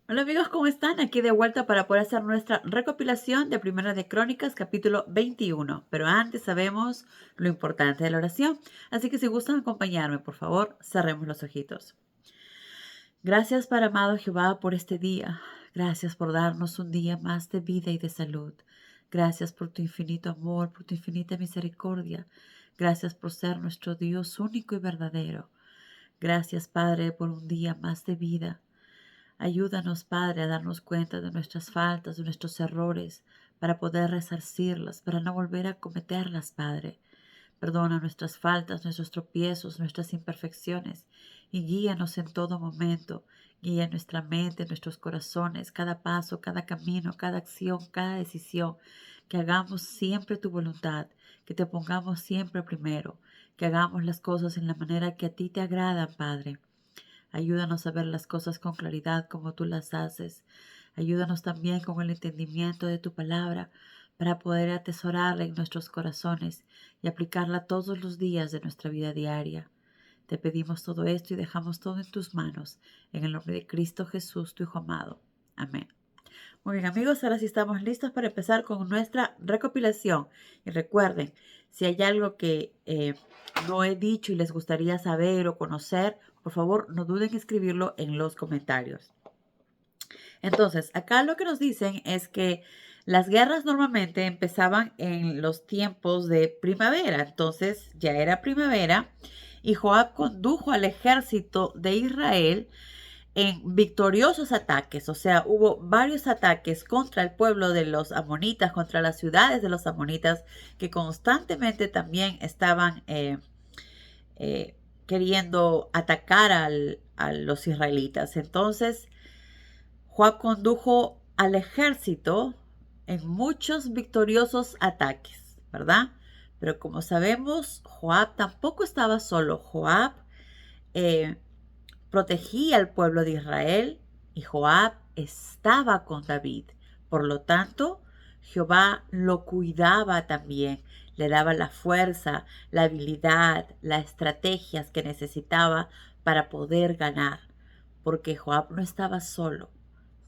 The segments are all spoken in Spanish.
Hola amigos, ¿cómo están? Aquí de vuelta para poder hacer nuestra recopilación de Primera de Crónicas, capítulo 21. Pero antes sabemos lo importante de la oración. Así que si gustan acompañarme, por favor, cerremos los ojitos. Gracias, Padre amado Jehová, por este día. Gracias por darnos un día más de vida y de salud. Gracias por tu infinito amor, por tu infinita misericordia. Gracias por ser nuestro Dios único y verdadero. Gracias, Padre, por un día más de vida. Ayúdanos, Padre, a darnos cuenta de nuestras faltas, de nuestros errores, para poder resarcirlas, para no volver a cometerlas, Padre. Perdona nuestras faltas, nuestros tropiezos, nuestras imperfecciones, y guíanos en todo momento. Guía nuestra mente, nuestros corazones, cada paso, cada camino, cada acción, cada decisión. Que hagamos siempre tu voluntad, que te pongamos siempre primero, que hagamos las cosas en la manera que a ti te agrada, Padre. Ayúdanos a ver las cosas con claridad como tú las haces. Ayúdanos también con el entendimiento de tu palabra para poder atesorarla en nuestros corazones y aplicarla todos los días de nuestra vida diaria. Te pedimos todo esto y dejamos todo en tus manos, en el nombre de Cristo Jesús, tu Hijo amado. Amén. Muy bien amigos, ahora sí estamos listos para empezar con nuestra recopilación. Y recuerden, si hay algo que no he dicho y les gustaría saber o conocer, por favor no duden en escribirlo en los comentarios. Entonces, acá lo que nos dicen es que las guerras normalmente empezaban en los tiempos de primavera. Entonces ya era primavera y Joab condujo al ejército de Israel en victoriosos ataques, o sea, hubo varios ataques contra el pueblo de los amonitas, contra las ciudades de los amonitas, que constantemente también estaban eh, queriendo atacar a los israelitas. Entonces, Joab condujo al ejército en muchos victoriosos ataques, ¿verdad? Pero como sabemos, Joab tampoco estaba solo. Joab eh, protegía al pueblo de Israel y Joab estaba con David. Por lo tanto, Jehová lo cuidaba también, le daba la fuerza, la habilidad, las estrategias que necesitaba para poder ganar, porque Joab no estaba solo.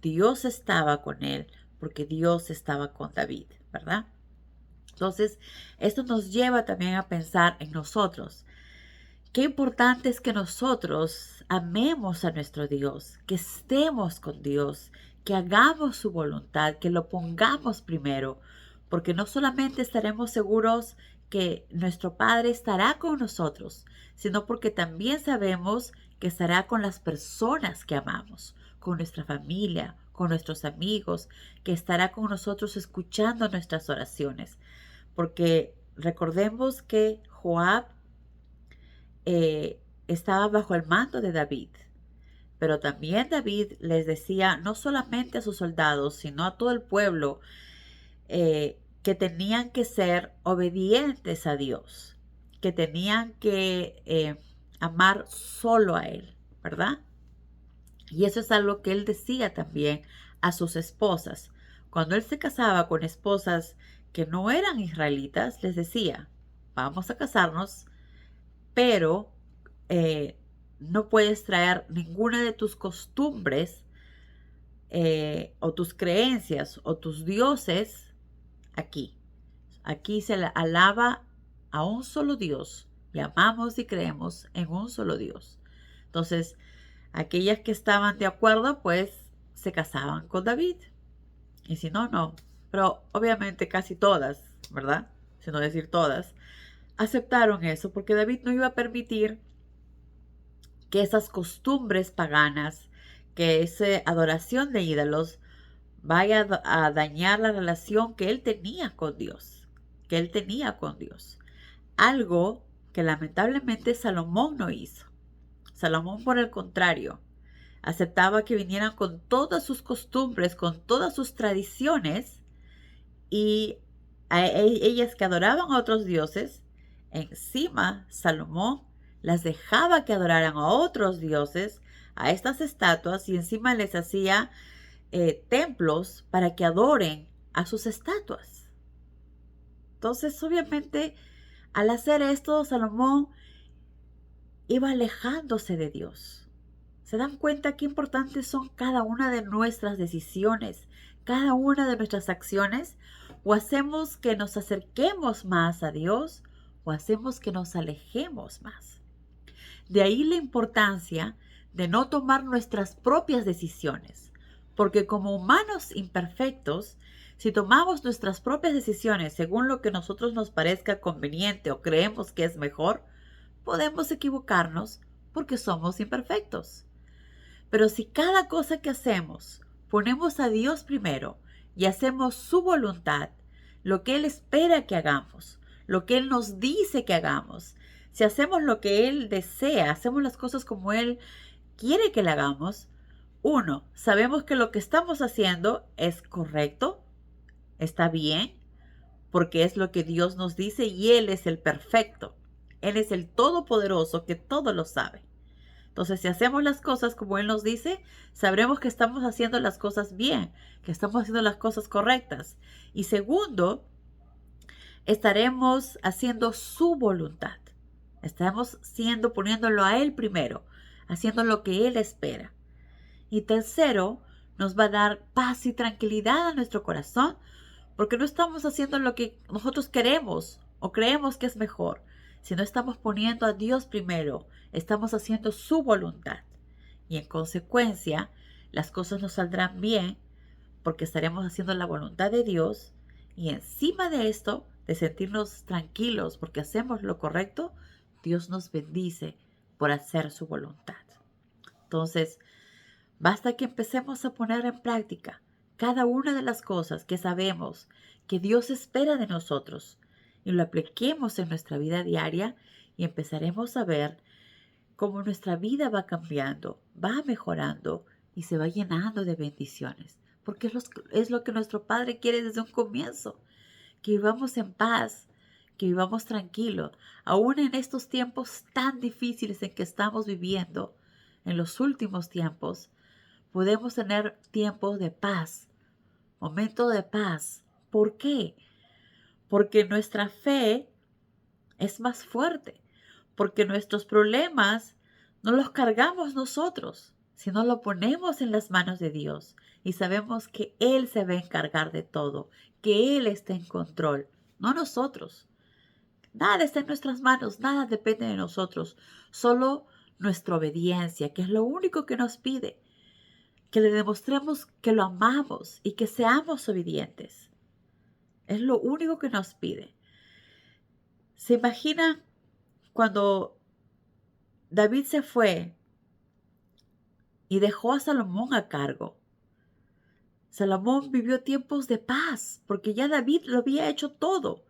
Dios estaba con él, porque Dios estaba con David, ¿verdad? Entonces, esto nos lleva también a pensar en nosotros. Qué importante es que nosotros amemos a nuestro Dios, que estemos con Dios, que hagamos su voluntad, que lo pongamos primero, porque no solamente estaremos seguros que nuestro Padre estará con nosotros, sino porque también sabemos que estará con las personas que amamos, con nuestra familia, con nuestros amigos, que estará con nosotros escuchando nuestras oraciones. Porque recordemos que Joab estaba bajo el mando de David. Pero también David les decía no solamente a sus soldados, sino a todo el pueblo, que tenían que ser obedientes a Dios, que tenían que amar solo a Él, ¿verdad? Y eso es algo que él decía también a sus esposas. Cuando él se casaba con esposas que no eran israelitas, les decía, vamos a casarnos, pero eh, no puedes traer ninguna de tus costumbres o tus creencias o tus dioses aquí. Aquí se alaba a un solo Dios y amamos y creemos en un solo Dios. Entonces, aquellas que estaban de acuerdo, pues se casaban con David. Y si no, no. Pero obviamente casi todas, ¿verdad? Si no decir todas, aceptaron eso porque David no iba a permitir que esas costumbres paganas, que esa adoración de ídolos vaya a dañar la relación que él tenía con Dios, que él tenía con Dios. Algo que lamentablemente Salomón no hizo. Salomón, por el contrario, aceptaba que vinieran con todas sus costumbres, con todas sus tradiciones, y a ellas que adoraban a otros dioses, encima Salomón las dejaba que adoraran a otros dioses, a estas estatuas, y encima les hacía templos para que adoren a sus estatuas. Entonces, obviamente, al hacer esto, Salomón iba alejándose de Dios. ¿Se dan cuenta qué importantes son cada una de nuestras decisiones, cada una de nuestras acciones? ¿O hacemos que nos acerquemos más a Dios o hacemos que nos alejemos más? De ahí la importancia de no tomar nuestras propias decisiones, porque como humanos imperfectos, si tomamos nuestras propias decisiones según lo que a nosotros nos parezca conveniente o creemos que es mejor, podemos equivocarnos porque somos imperfectos. Pero si cada cosa que hacemos ponemos a Dios primero y hacemos su voluntad, lo que Él espera que hagamos, lo que Él nos dice que hagamos, si hacemos lo que Él desea, hacemos las cosas como Él quiere que le hagamos, uno, sabemos que lo que estamos haciendo es correcto, está bien, porque es lo que Dios nos dice y Él es el perfecto. Él es el todopoderoso que todo lo sabe. Entonces, si hacemos las cosas como Él nos dice, sabremos que estamos haciendo las cosas bien, que estamos haciendo las cosas correctas. Y segundo, estaremos haciendo su voluntad. Estaremos poniéndolo a Él primero, haciendo lo que Él espera. Y tercero, nos va a dar paz y tranquilidad a nuestro corazón, porque no estamos haciendo lo que nosotros queremos o creemos que es mejor, sino estamos poniendo a Dios primero, estamos haciendo su voluntad. Y en consecuencia, las cosas nos saldrán bien porque estaremos haciendo la voluntad de Dios y encima de esto, de sentirnos tranquilos porque hacemos lo correcto, Dios nos bendice por hacer su voluntad. Entonces, basta que empecemos a poner en práctica cada una de las cosas que sabemos que Dios espera de nosotros y lo apliquemos en nuestra vida diaria y empezaremos a ver cómo nuestra vida va cambiando, va mejorando y se va llenando de bendiciones. Porque es lo que nuestro Padre quiere desde un comienzo, que vivamos en paz, que vivamos tranquilos, aún en estos tiempos tan difíciles en que estamos viviendo, en los últimos tiempos, podemos tener tiempos de paz, momentos de paz. ¿Por qué? Porque nuestra fe es más fuerte, porque nuestros problemas no los cargamos nosotros, sino lo ponemos en las manos de Dios y sabemos que Él se va a encargar de todo, que Él está en control, no nosotros. Nada está en nuestras manos, nada depende de nosotros, solo nuestra obediencia, que es lo único que nos pide, que le demostremos que lo amamos y que seamos obedientes. Es lo único que nos pide. ¿Se imagina cuando David se fue y dejó a Salomón a cargo? Salomón vivió tiempos de paz porque ya David lo había hecho todo.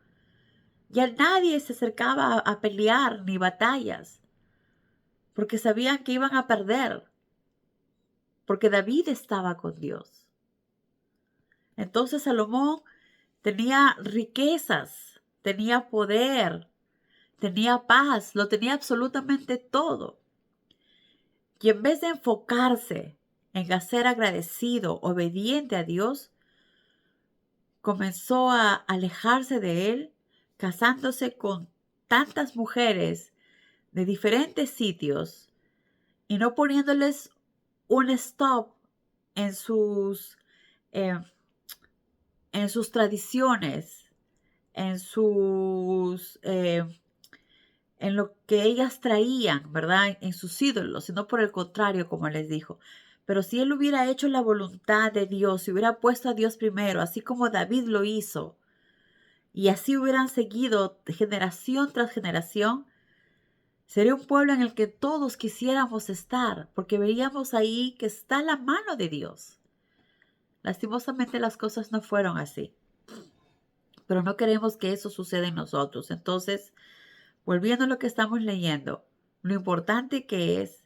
Ya nadie se acercaba a pelear ni batallas porque sabían que iban a perder, porque David estaba con Dios. Entonces Salomón tenía riquezas, tenía poder, tenía paz, lo tenía absolutamente todo. Y en vez de enfocarse en ser agradecido, obediente a Dios, comenzó a alejarse de él, casándose con tantas mujeres de diferentes sitios y no poniéndoles un stop en eh, en sus tradiciones, en en lo que ellas traían, ¿verdad? En sus ídolos, sino por el contrario, como les dijo. Pero si él hubiera hecho la voluntad de Dios, si hubiera puesto a Dios primero, así como David lo hizo, y así hubieran seguido generación tras generación, sería un pueblo en el que todos quisiéramos estar, porque veríamos ahí que está la mano de Dios. Lastimosamente las cosas no fueron así, pero no queremos que eso suceda en nosotros. Entonces, volviendo a lo que estamos leyendo, lo importante que es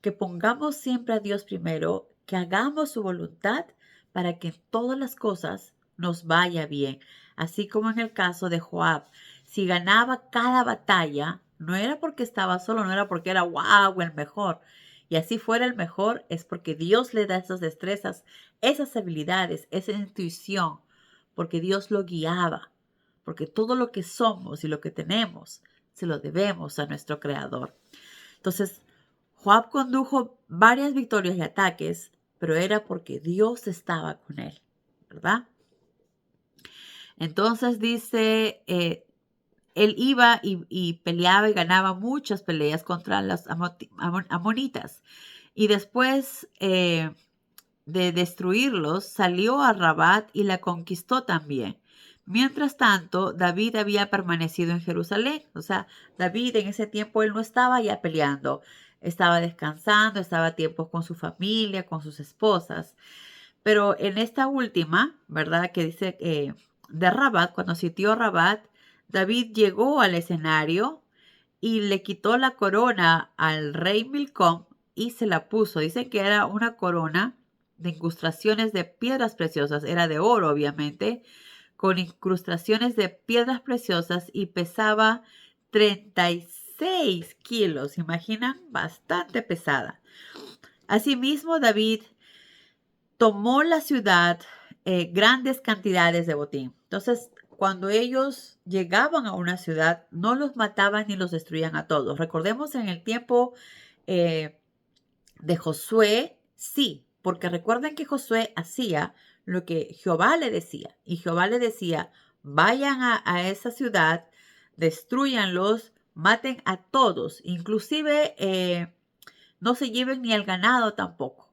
que pongamos siempre a Dios primero, que hagamos su voluntad para que en todas las cosas nos vaya bien. Así como en el caso de Joab, si ganaba cada batalla, no era porque estaba solo, no era porque era wow, el mejor. Y así fuera el mejor, es porque Dios le da esas destrezas, esas habilidades, esa intuición, porque Dios lo guiaba, porque todo lo que somos y lo que tenemos se lo debemos a nuestro Creador. Entonces, Joab condujo varias victorias y ataques, pero era porque Dios estaba con él, ¿verdad? Entonces dice, él iba y peleaba y ganaba muchas peleas contra los amonitas. Y después de destruirlos, salió a Rabat y la conquistó también. Mientras tanto, David había permanecido en Jerusalén. O sea, David en ese tiempo él no estaba ya peleando. Estaba descansando, estaba a tiempos con su familia, con sus esposas. Pero en esta última, ¿verdad? Que dice de Rabat, cuando sitió Rabat, David llegó al escenario y le quitó la corona al rey Milcom y se la puso. Dicen que era una corona de incrustaciones de piedras preciosas. Era de oro, obviamente, con incrustaciones de piedras preciosas y pesaba 36 kilos. ¿Se imaginan? Bastante pesada. Asimismo, David tomó la ciudad grandes cantidades de botín. Entonces, cuando ellos llegaban a una ciudad, no los mataban ni los destruían a todos. Recordemos en el tiempo eh, de Josué, sí, porque recuerden que Josué hacía lo que Jehová le decía. Y Jehová le decía, vayan a esa ciudad, destruyanlos, maten a todos, inclusive no se lleven ni al ganado tampoco.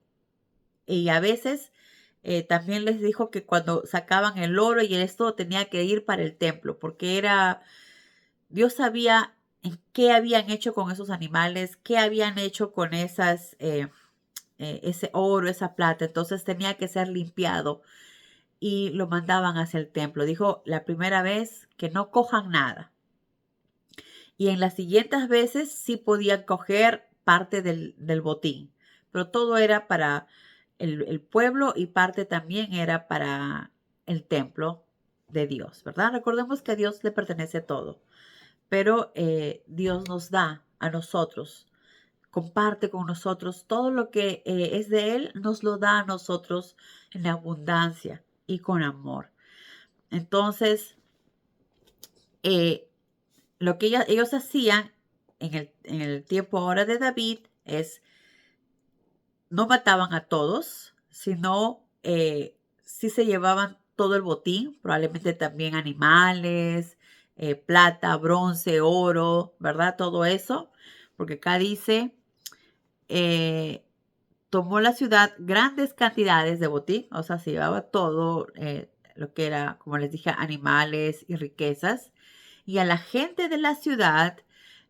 Y a veces también les dijo que cuando sacaban el oro y esto tenía que ir para el templo, porque Dios sabía en qué habían hecho con esos animales, qué habían hecho con ese oro, esa plata. Entonces tenía que ser limpiado y lo mandaban hacia el templo. Dijo la primera vez que no cojan nada. Y en las siguientes veces sí podían coger parte del botín, pero todo era para el pueblo y parte también era para el templo de Dios, ¿verdad? Recordemos que a Dios le pertenece todo, pero Dios nos da a nosotros, comparte con nosotros todo lo que es de Él, nos lo da a nosotros en abundancia y con amor. Entonces, lo que ellos hacían en el tiempo ahora de David es, no mataban a todos, sino sí se llevaban todo el botín, probablemente también animales, plata, bronce, oro, ¿verdad? Todo eso, porque acá dice, tomó la ciudad grandes cantidades de botín, o sea, se llevaba todo lo que era, como les dije, animales y riquezas, y a la gente de la ciudad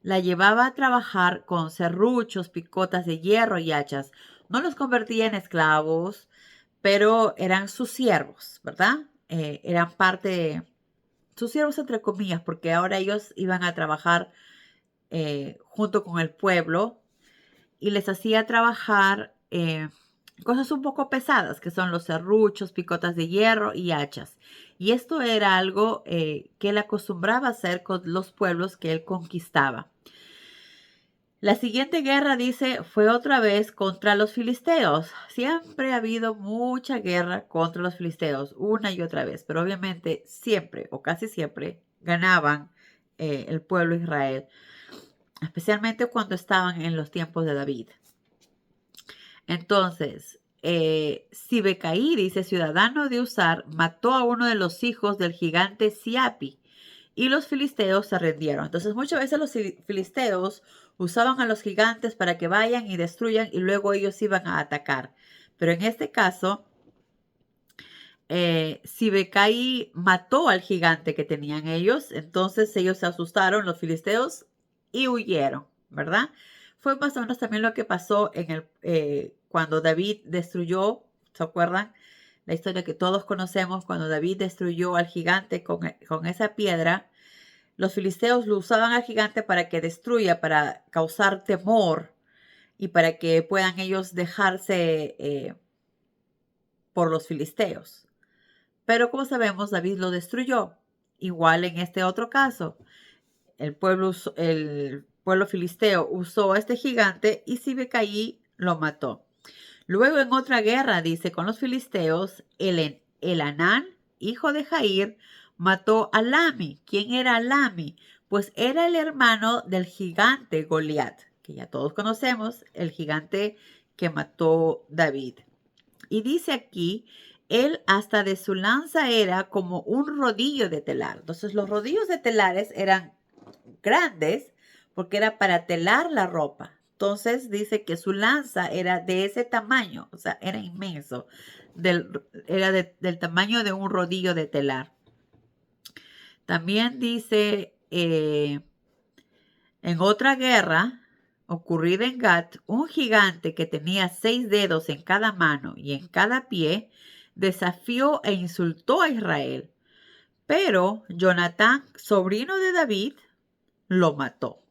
la llevaba a trabajar con serruchos, picotas de hierro y hachas. No los convertía en esclavos, pero eran sus siervos, ¿verdad? Eran parte, sus siervos entre comillas, porque ahora ellos iban a trabajar junto con el pueblo y les hacía trabajar cosas un poco pesadas, que son los serruchos, picotas de hierro y hachas. Y esto era algo que él acostumbraba a hacer con los pueblos que él conquistaba. La siguiente guerra, dice, fue otra vez contra los filisteos. Siempre ha habido mucha guerra contra los filisteos, una y otra vez, pero obviamente siempre o casi siempre ganaban el pueblo de Israel, especialmente cuando estaban en los tiempos de David. Entonces, Sibecaí, dice, ciudadano de Usar, mató a uno de los hijos del gigante Siapi y los filisteos se rindieron. Entonces, muchas veces los filisteos usaban a los gigantes para que vayan y destruyan y luego ellos iban a atacar. Pero en este caso, Sibecaí mató al gigante que tenían ellos. Entonces ellos se asustaron, los filisteos, y huyeron, ¿verdad? Fue más o menos también lo que pasó cuando David destruyó, ¿se acuerdan? La historia que todos conocemos, cuando David destruyó al gigante con esa piedra. Los filisteos lo usaban al gigante para que destruya, para causar temor y para que puedan ellos dejarse por los filisteos. Pero como sabemos, David lo destruyó. Igual en este otro caso, el pueblo filisteo usó a este gigante y Sibecaí lo mató. Luego en otra guerra, dice, con los filisteos, Elanán, hijo de Jair, mató a Lami. ¿Quién era Lami? Pues era el hermano del gigante Goliat, que ya todos conocemos, el gigante que mató David. Y dice aquí, él hasta de su lanza era como un rodillo de telar. Entonces los rodillos de telares eran grandes porque era para telar la ropa. Entonces dice que su lanza era de ese tamaño, o sea, era inmenso, era del tamaño de un rodillo de telar. También dice, en otra guerra ocurrida en Gat, un gigante que tenía 6 dedos en cada mano y en cada pie, desafió e insultó a Israel. Pero Jonatán, sobrino de David, lo mató.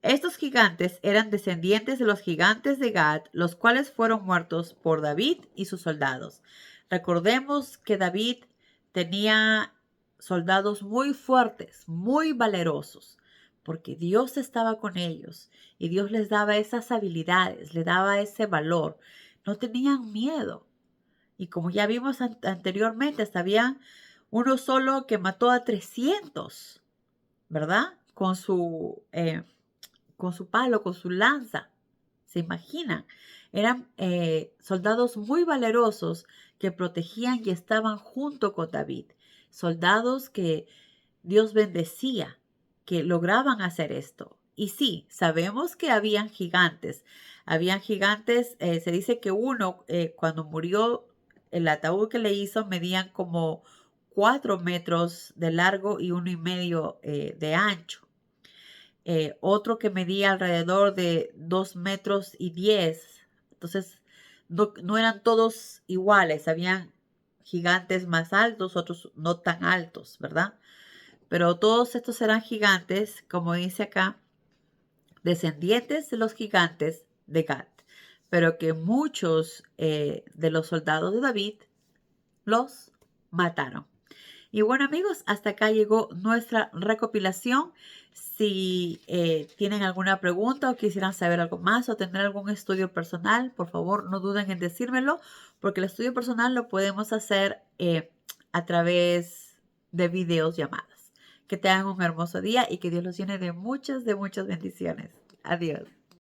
Estos gigantes eran descendientes de los gigantes de Gad, los cuales fueron muertos por David y sus soldados. Recordemos que David tenía soldados muy fuertes, muy valerosos, porque Dios estaba con ellos y Dios les daba esas habilidades, les daba ese valor. No tenían miedo. Y como ya vimos anteriormente, hasta había uno solo que mató a 300, ¿verdad? Con su palo, con su lanza. ¿Se imaginan? Eran soldados muy valerosos que protegían y estaban junto con David. Soldados que Dios bendecía, que lograban hacer esto. Y sí, sabemos que habían gigantes. Habían gigantes, se dice que uno, cuando murió, el ataúd que le hizo medían como 4 metros de largo y 1,5 de ancho. Otro que medía alrededor de 2 metros y 10. Entonces, no eran todos iguales. Habían gigantes más altos, otros no tan altos, ¿verdad? Pero todos estos eran gigantes, como dice acá, descendientes de los gigantes de Gad. Pero que muchos de los soldados de David los mataron. Y bueno, amigos, hasta acá llegó nuestra recopilación. Si tienen alguna pregunta o quisieran saber algo más o tener algún estudio personal, por favor no duden en decírmelo, porque el estudio personal lo podemos hacer a través de videos llamadas. Que tengan un hermoso día y que Dios los llene de muchas bendiciones. Adiós.